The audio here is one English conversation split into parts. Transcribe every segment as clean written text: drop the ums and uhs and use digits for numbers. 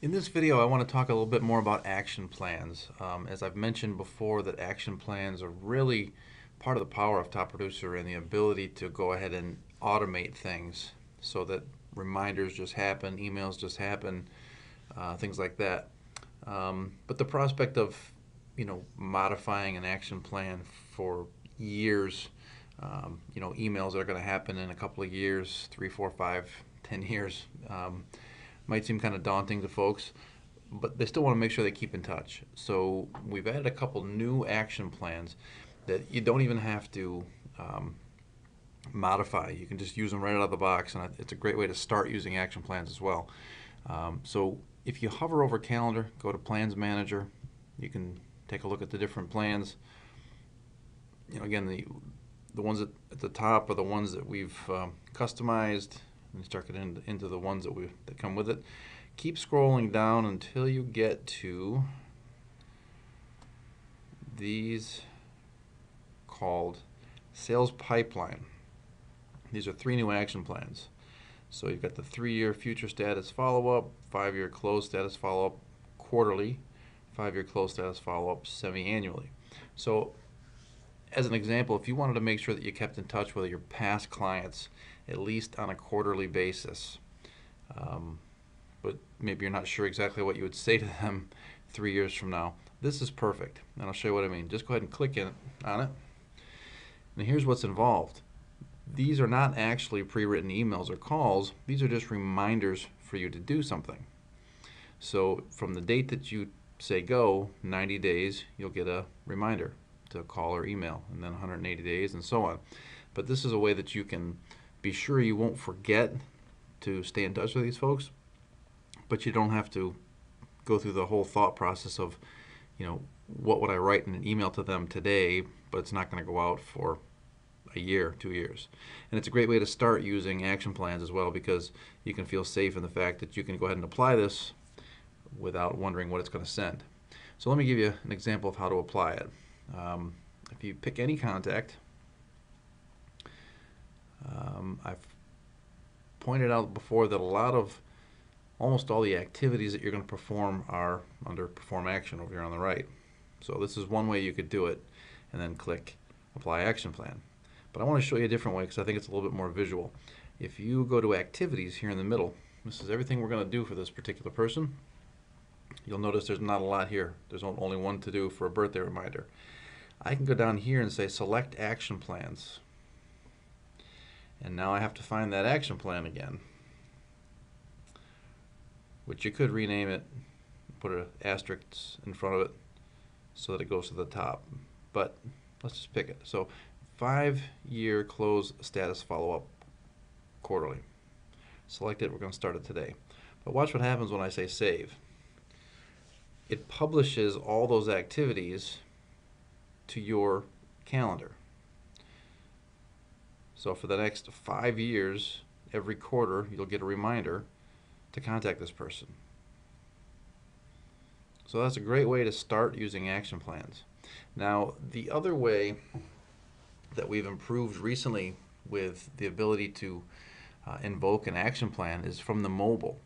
In this video, I want to talk a little bit more about action plans. As I've mentioned before, that action plans are really part of the power of Top Producer and the ability to go ahead and automate things so that reminders just happen, emails just happen, things like that. But the prospect of, modifying an action plan for years, emails that are going to happen in a couple of years, 3, 4, 5, 10 years. Might seem kind of daunting to folks, but they still want to make sure they keep in touch. So we've added a couple new action plans that you don't even have to modify. You can just use them right out of the box, and it's a great way to start using action plans as well. So if you hover over Calendar, go to Plans Manager, you can take a look at the different plans. Again, the ones at the top are the ones that we've customized, and start getting into the ones that come with it. Keep scrolling down until you get to these called Sales Pipeline. These are 3 new action plans. So you've got the 3-year future status follow-up, 5-year close status follow-up quarterly, 5-year close status follow-up semi-annually. So as an example, if you wanted to make sure that you kept in touch with your past clients at least on a quarterly basis, but maybe you're not sure exactly what you would say to them 3 years from now, this is perfect. And I'll show you what I mean. Just go ahead and click on it. And here's what's involved. These are not actually pre-written emails or calls. These are just reminders for you to do something. So from the date that you say go, 90 days, you'll get a reminder to call or email, and then 180 days and so on. But this is a way that you can be sure you won't forget to stay in touch with these folks, but you don't have to go through the whole thought process of, what would I write in an email to them today, but it's not going to go out for a year, 2 years. And it's a great way to start using action plans as well, because you can feel safe in the fact that you can go ahead and apply this without wondering what it's going to send. So let me give you an example of how to apply it. If you pick any contact, I've pointed out before that almost all the activities that you're going to perform are under Perform Action over here on the right. So this is one way you could do it, and then click Apply Action Plan. But I want to show you a different way because I think it's a little bit more visual. If you go to Activities here in the middle, this is everything we're going to do for this particular person. You'll notice there's not a lot here. There's only one to do for a birthday reminder. I can go down here and say Select Action Plans. And now I have to find that action plan again, which you could rename it, put an asterisk in front of it so that it goes to the top. But let's just pick it. So 5-year close status follow-up quarterly. Select it. We're going to start it today. But watch what happens when I say save. It publishes all those activities to your calendar. So for the next 5 years, every quarter, you'll get a reminder to contact this person. So that's a great way to start using action plans. Now, the other way that we've improved recently with the ability to invoke an action plan is from the mobile.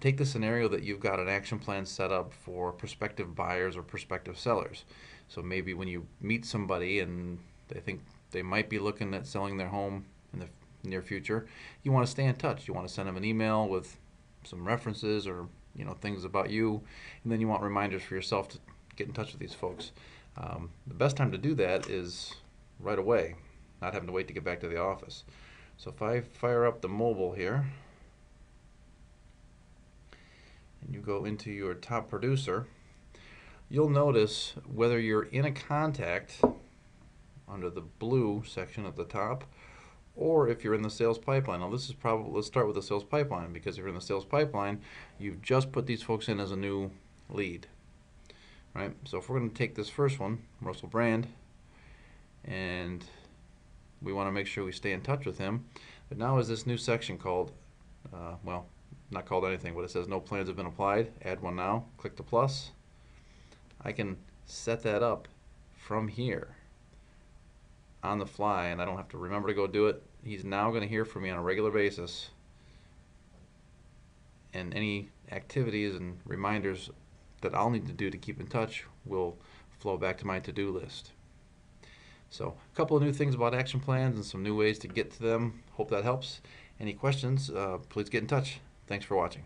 Take the scenario that you've got an action plan set up for prospective buyers or prospective sellers. So maybe when you meet somebody and they think they might be looking at selling their home in the near future, you want to stay in touch. You want to send them an email with some references or things about you, and then you want reminders for yourself to get in touch with these folks. The best time to do that is right away, not having to wait to get back to the office. So if I fire up the mobile here, and you go into your Top Producer, you'll notice whether you're in a contact under the blue section at the top, or if you're in the sales pipeline. Now this is probably, let's start with the sales pipeline, because if you're in the sales pipeline, you've just put these folks in as a new lead, right? So if we're going to take this first one, Russell Brand, and we want to make sure we stay in touch with him, but now is this new section called, well, not called anything, but it says no plans have been applied. Add one now. Click the plus. I can set that up from here on the fly, and I don't have to remember to go do it. He's now going to hear from me on a regular basis, and any activities and reminders that I'll need to do to keep in touch will flow back to my to-do list. So a couple of new things about action plans and some new ways to get to them. Hope that helps. Any questions, please get in touch. Thanks for watching.